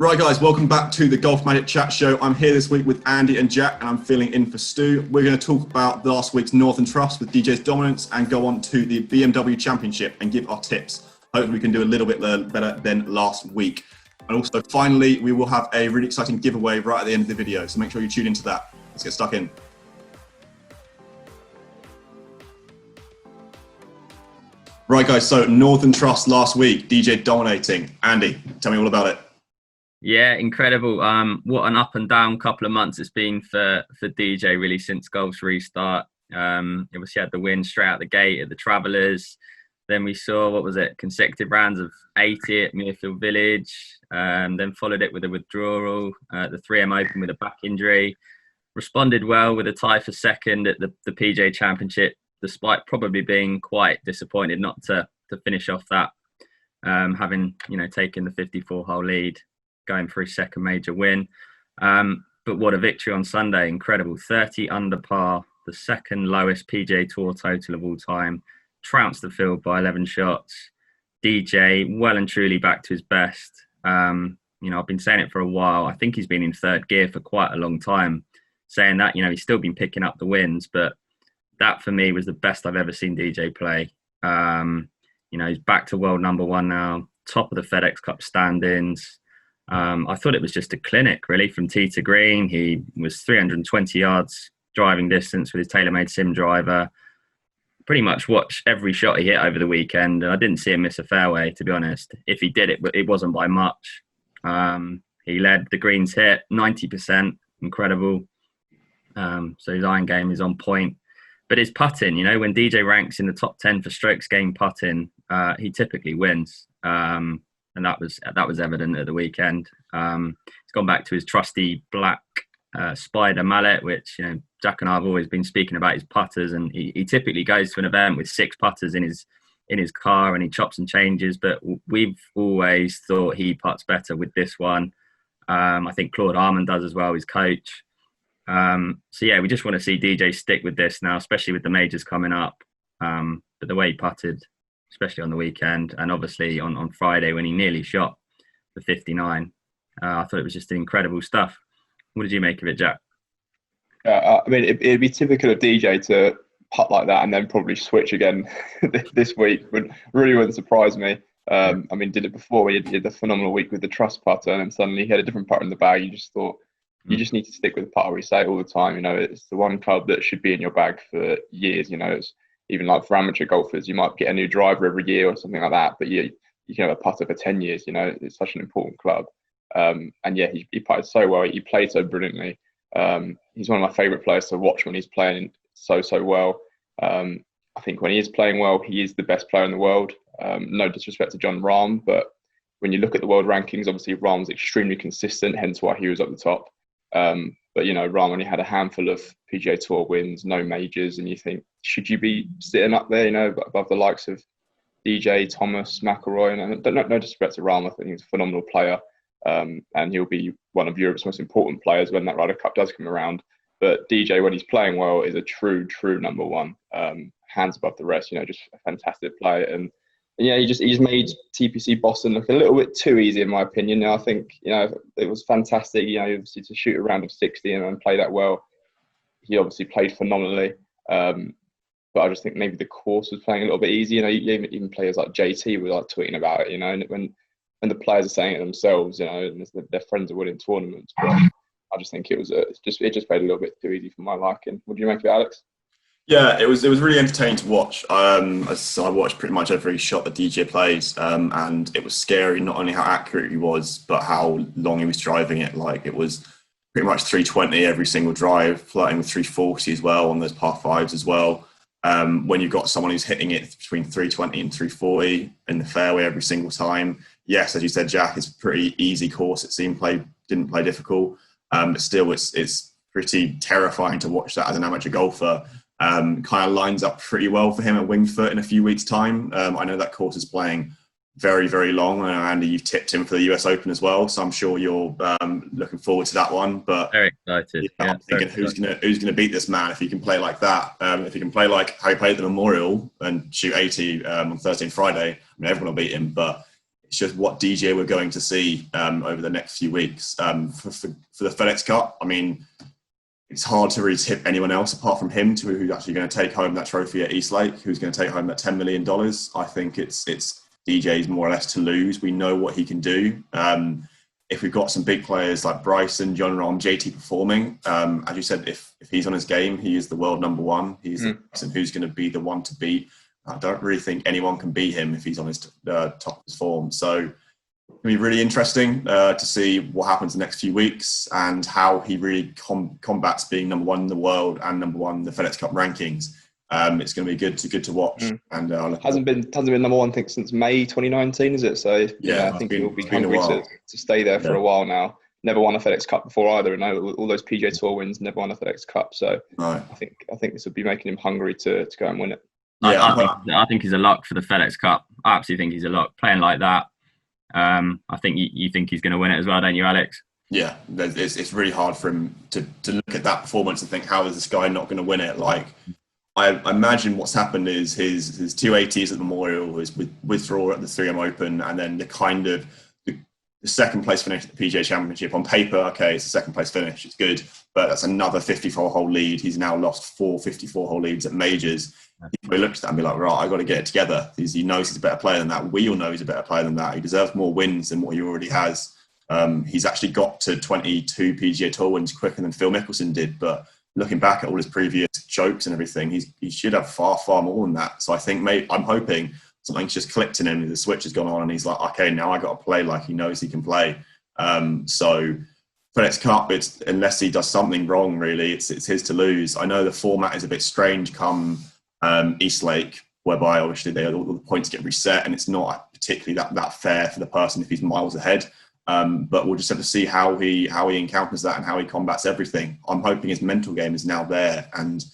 Right, guys, welcome back to the GolfMagic Chat Show. I'm here this week with Andy and Jack, and I'm filling in for Stu. We're going to talk about last week's Northern Trust with DJ's dominance and go on to the BMW Championship and give our tips. Hopefully we can do a little bit better than last week. And also, finally, we will have a really exciting giveaway right at the end of the video, so make sure you tune into that. Let's get stuck in. Right, guys, so Northern Trust last week, DJ dominating. Andy, tell me all about it. Yeah, incredible. What an up and down couple of months it's been for DJ really since golf's restart. Obviously had the win straight out the gate at the Travellers. Then we saw, consecutive rounds of 80 at Muirfield Village. Then followed it with a withdrawal at the 3M Open with a back injury. Responded well with a tie for second at the PGA Championship, despite probably being quite disappointed not to finish off that, having taken the 54-hole lead, going for his second major win. But what a victory on Sunday. Incredible. 30 under par, the second lowest PGA Tour total of all time. Trounced the field by 11 shots. DJ well and truly back to his best. I've been saying it for a while. I think he's been in third gear for quite a long time, saying that, he's still been picking up the wins, but that for me was the best I've ever seen DJ play. He's back to world number one now, top of the FedEx Cup standings. I thought it was just a clinic, really, from tee to green. He was 320 yards driving distance with his TaylorMade sim driver. Pretty much watched every shot he hit over the weekend, and I didn't see him miss a fairway, to be honest. If he did, it wasn't by much. He led the greens hit, 90%, incredible. So his iron game is on point. But his putting, when DJ ranks in the top 10 for strokes gained putting, he typically wins. And that was evident at the weekend. He's gone back to his trusty black Spider mallet, which Jack and I have always been speaking about his putters, and he typically goes to an event with 6 putters in his car, and he chops and changes. But we've always thought he putts better with this one. I think Claude Armand does as well, his coach. We just want to see DJ stick with this now, especially with the majors coming up. But the way he putted, especially on the weekend, and obviously on Friday when he nearly shot the 59. I thought it was just incredible stuff. What did you make of it, Jack? It'd be typical of DJ to putt like that and then probably switch again this week. Really wouldn't surprise me. Did it before. He did a phenomenal week with the Trust putter, and then suddenly he had a different putter in the bag. You just thought, you just need to stick with the putter. We say it all the time. It's the one club that should be in your bag for years. It's, even like for amateur golfers, you might get a new driver every year or something like that, but you can have a putter for 10 years. It's such an important club. He putted so well. He played so brilliantly. He's one of my favourite players to watch when he's playing so well. I think when he is playing well, he is the best player in the world. No disrespect to Jon Rahm, but when you look at the world rankings, obviously Rahm's extremely consistent, hence why he was up the top. But Rahm only had a handful of PGA Tour wins, no majors, and you think, should you be sitting up there, above the likes of DJ, Thomas, McIlroy? And no disrespect to Rahm, I think he's a phenomenal player, and he'll be one of Europe's most important players when that Ryder Cup does come around. But DJ, when he's playing well, is a true number one, hands above the rest. Just a fantastic player, and he just made TPC Boston look a little bit too easy, in my opinion. I think it was fantastic. Obviously to shoot a round of 60 and play that well. He obviously played phenomenally, but I just think maybe the course was playing a little bit easy. Even players like JT were like tweeting about it. And when the players are saying it themselves, and their friends are winning tournaments. But I just think it just played a little bit too easy for my liking. What do you make of it, Alex? Yeah, it was really entertaining to watch. I watched pretty much every shot that DJ plays, and it was scary not only how accurate he was, but how long he was driving it. Like, it was pretty much 320 every single drive, flirting with 340 as well on those par 5s as well. When you've got someone who's hitting it between 320 and 340 in the fairway every single time, yes, as you said, Jack, it's a pretty easy course. It seemed didn't play difficult, but still it's pretty terrifying to watch that as an amateur golfer. Kind of lines up pretty well for him at Winged Foot in a few weeks' time. I know that course is playing very, very long. I know, Andy, you've tipped him for the US Open as well, so I'm sure you're looking forward to that one. But very excited. I'm thinking, who's gonna beat this man if he can play like that? If he can play like how he played at the Memorial and shoot 80 on Thursday and Friday, everyone will beat him. But It's just what DJ we're going to see over the next few weeks. For the FedEx Cup, I mean, it's hard to really tip anyone else apart from him to who's actually going to take home that trophy at Eastlake, who's going to take home that $10 million. I think it's DJ's more or less to lose. We know what he can do. If we've got some big players like Bryson, John Rahm, JT performing, as you said, if he's on his game, he is the world number one. He's the person who's going to be the one to beat. I don't really think anyone can beat him if he's on his top of his form. So it'll be really interesting to see what happens the next few weeks and how he really combats being number one in the world and number one in the FedEx Cup rankings. It's going to be good to watch. And hasn't been number one, I think, since May 2019, is it? So I think he'll be hungry to stay there for a while now. Never won a FedEx Cup before either, and all those PGA Tour wins, never won a FedEx Cup. So I think this would be making him hungry to go and win it. I think he's a lock for the FedEx Cup. I absolutely think he's a lock. Playing like that, I think you think he's going to win it as well, don't you, Alex? Yeah, it's really hard for him to look at that performance and think, how is this guy not going to win it? Like, I imagine what's happened is his 280s at the Memorial, his withdrawal at the 3M Open, and then the second place finish at the PGA Championship. On paper, okay, it's a second place finish, it's good, but that's another 54-hole lead. He's now lost 4 54-hole leads at majors. He probably looks at that and be like, right, I got to get it together. He knows he's a better player than that. We all know he's a better player than that. He deserves more wins than what he already has. He's actually got to 22 PGA Tour wins quicker than Phil Mickelson did, but looking back at all his previous chokes and everything, he should have far, far more than that. So I think I'm hoping something's just clicked in him, the switch has gone on, and he's like, okay, now I got to play like he knows he can play. So FedEx Cup, unless he does something wrong, really, it's his to lose. I know the format is a bit strange come Eastlake, whereby obviously all the points get reset, and it's not particularly that fair for the person if he's miles ahead. But we'll just have to see how he encounters that and how he combats everything. I'm hoping his mental game is now there, and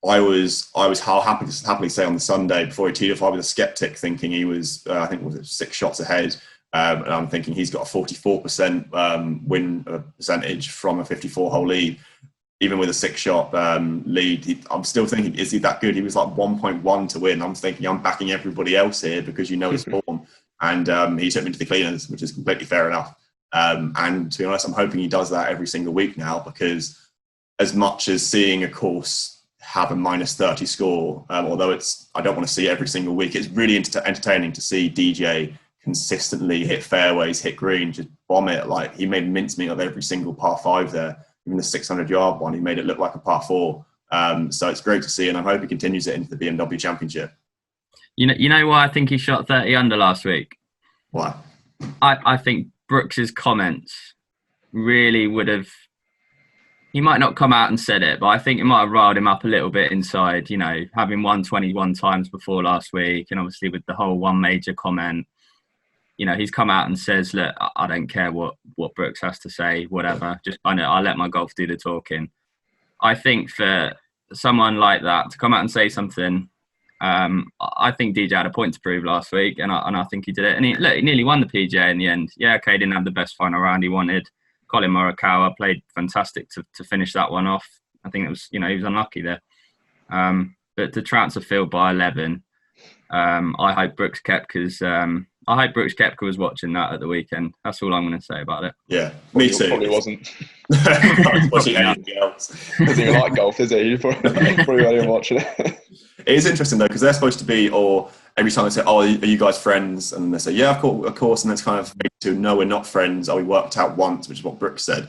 I was happily say on the Sunday before he teed off, I was a skeptic, thinking he was I think was it 6 shots ahead, and I'm thinking he's got a 44% win percentage from a 54-hole lead. Even with a 6-shot lead, I'm still thinking, is he that good? He was like 1.1 to win. I'm thinking, I'm backing everybody else here because you know his form. And he took me to the cleaners, which is completely fair enough. And to be honest, I'm hoping he does that every single week now, because as much as seeing a course have a -30 score, although I don't want to see every single week, it's really entertaining to see DJ consistently hit fairways, hit green, just bomb it. Like, he made mincemeat of every single par 5 there. Even the 600-yard one, he made it look like a par 4. So it's great to see, and I hope he continues it into the BMW Championship. You know why I think he shot 30 under last week? Why? I think Brooks's comments really would have... He might not come out and said it, but I think it might have riled him up a little bit inside, you know, having won 21 times before last week, and obviously with the whole one major comment. You know, he's come out and says, look, I don't care what Brooks has to say, whatever. Just, I'll let my golf do the talking. I think for someone like that to come out and say something, I think DJ had a point to prove last week, and I think he did it. And he nearly won the PGA in the end. Yeah, okay, he didn't have the best final round he wanted. Colin Morikawa played fantastic to finish that one off. I think it was, you know, he was unlucky there. But to trounce a field by 11, I hope Brooks Koepka was watching that at the weekend. That's all I'm going to say about it. Yeah, me too. Probably wasn't. Watching anything else. Doesn't even like golf, is he? You probably won't even watch it. It is interesting though, because they're supposed to be, or every time they say, "Oh, are you guys friends?" and they say, "Yeah, of course," and it's kind of to, "No, we're not friends. Oh, we worked out once," which is what Brooks said.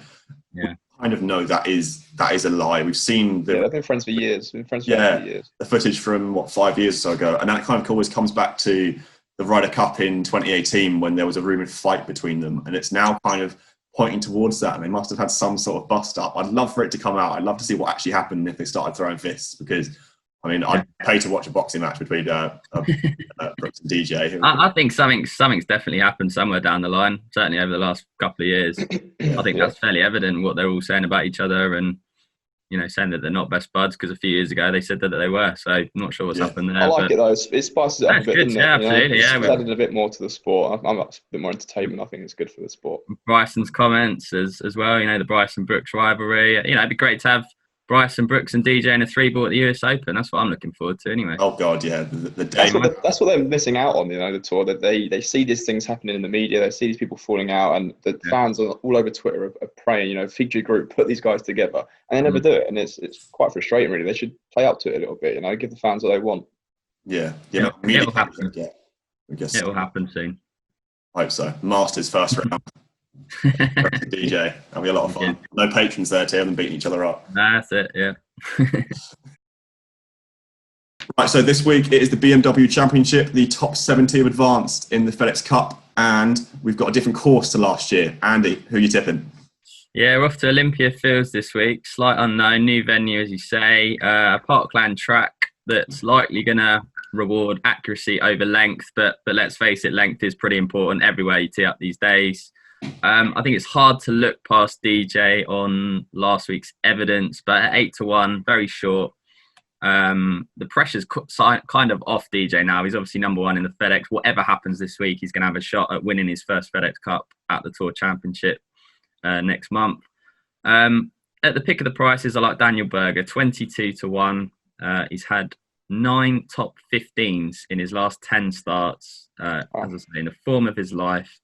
Yeah. We kind of know that is a lie. We've seen they've been friends for years. The footage from 5 years or so ago, and that kind of always comes back to the Ryder Cup in 2018 when there was a rumoured fight between them, and it's now kind of pointing towards that, and they must have had some sort of bust up. I'd love for it to come out. I'd love to see what actually happened if they started throwing fists, because I mean, I'd pay to watch a boxing match between Brooks and DJ. I think something's definitely happened somewhere down the line, certainly over the last couple of years. I think that's fairly evident what they're all saying about each other, and, you know, saying that they're not best buds, because a few years ago they said that they were. So I'm not sure what's happened there. I like it though. It spices it up a bit, doesn't it? Yeah, absolutely. It's added a bit more to the sport. I'm a bit more entertainment. I think it's good for the sport. Bryson's comments as well. You know, the Bryson Brooks rivalry. You know, it'd be great to have Bryson Brooks and DJ in a 3-ball at the US Open. That's what I'm looking forward to anyway. Oh God, yeah, the day. That's what they're missing out on, the tour. That they see these things happening in the media, they see these people falling out, and the fans are all over Twitter are praying, Fiji Group, put these guys together, and they never do it, and it's quite frustrating, really. They should play up to it a little bit, give the fans what they want. Yeah, it'll happen. I guess it'll happen soon. I hope so. Masters first round. DJ, that'll be a lot of fun. Yeah. No patrons there to hear them beating each other up. That's it, yeah. Right, so this week it is the BMW Championship. The top 70 have advanced in the FedEx Cup, and we've got a different course to last year. Andy, who are you tipping? Yeah, we're off to Olympia Fields this week. Slight unknown, new venue, as you say. A parkland track that's likely going to reward accuracy over length, but let's face it, length is pretty important everywhere you tee up these days. I think it's hard to look past DJ on last week's evidence, but at 8-1, very short. The pressure's kind of off DJ now. He's obviously number one in the FedEx. Whatever happens this week, he's going to have a shot at winning his first FedEx Cup at the Tour Championship next month. At the pick of the prices, I like Daniel Berger, 22-1. He's had 9 top 15s in his last 10 starts, as I say, in the form of his life.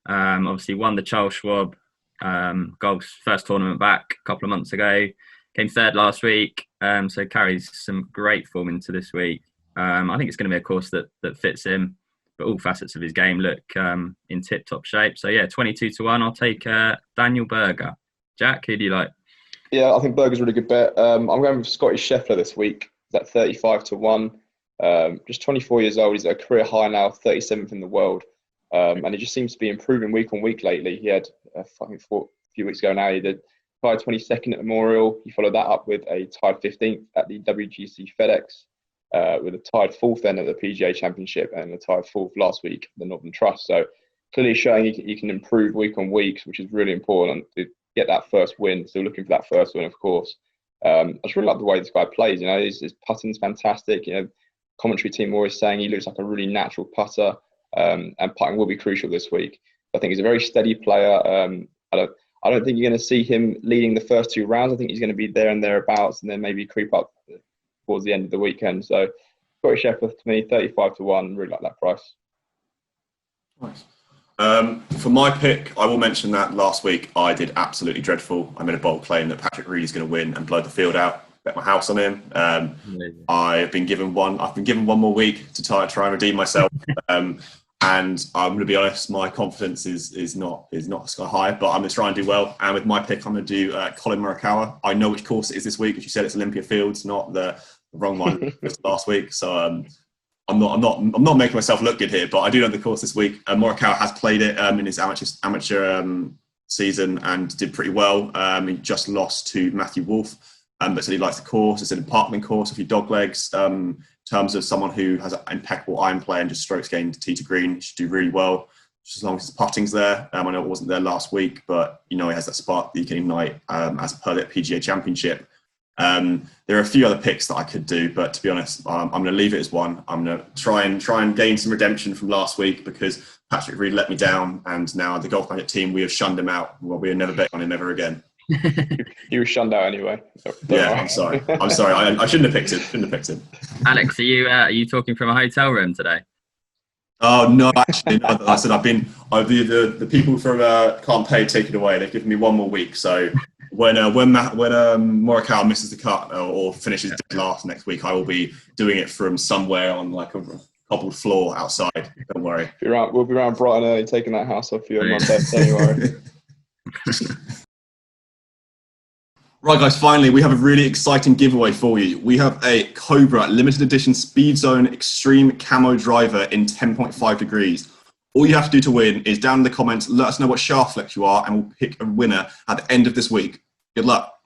Obviously won the Charles Schwab golf's first tournament back a couple of months ago. Came third last week, so carries some great form into this week. I think it's going to be a course that fits him, but all facets of his game look in tip-top shape. So yeah, 22-1. I'll take Daniel Berger. Jack, who do you like? Yeah, I think Berger's a really good bet. I'm going with Scotty Scheffler this week. He's at 35-1. Just 24 years old. He's at a career high now, 37th in the world. And he just seems to be improving week on week lately. He had, a few weeks ago now, he did tied 22nd at Memorial. He followed that up with a tied 15th at the WGC FedEx, with a tied 4th then at the PGA Championship, and a tied 4th last week at the Northern Trust. So clearly showing he can improve week on week, which is really important to get that first win. Still looking for that first win, of course. I just really like the way this guy plays. His putting's fantastic. Commentary team always saying he looks like a really natural putter. And putting will be crucial this week. I think he's a very steady player. I don't think you're going to see him leading the first 2 rounds. I think he's going to be there and thereabouts, and then maybe creep up towards the end of the weekend. So, Scotty Scheffler to me, 35-1. Really like that price. Nice. For my pick, I will mention that last week I did absolutely dreadful. I made a bold claim that Patrick Reed's going to win and blow the field out. Bet my house on him. I've been given one more week to try and redeem myself. And I'm going to be honest, my confidence is not sky high, but I'm going to try and do well. And with my pick, I'm going to do Colin Morikawa. I know which course it is this week. As you said, it's Olympia Fields, not the wrong one last week. So I'm not making myself look good here, but I do know the course this week. Morikawa has played it in his amateur season and did pretty well. He just lost to Matthew Wolff, but said he likes the course. It's an apartment course, a few dog legs. In terms of someone who has an impeccable iron play and just strokes gained tee to green, he should do really well, just as long as his putting's there. I know it wasn't there last week, but he has that spark that you can ignite as per the PGA Championship. There are a few other picks that I could do, but to be honest, I'm going to leave it as one. I'm going to try and gain some redemption from last week because Patrick Reed let me down, and now the GolfMagic team, we have shunned him out. Well, we will never bet on him ever again. He was shunned out anyway. Yeah, I'm sorry. I shouldn't have picked him. Alex, are you talking from a hotel room today? Oh no, actually, no. I said the people from Can't Pay take it away. They've given me one more week. So when Morikawa misses the cut or finishes dead last next week, I will be doing it from somewhere on like a cobbled floor outside. Don't worry. We'll be around bright and early taking that house off you on Monday. Don't worry. Right, guys, finally, we have a really exciting giveaway for you. We have a Cobra limited edition Speedzone Extreme Camo Driver in 10.5 degrees. All you have to do to win is down in the comments, let us know what shaft flex you are, and we'll pick a winner at the end of this week. Good luck.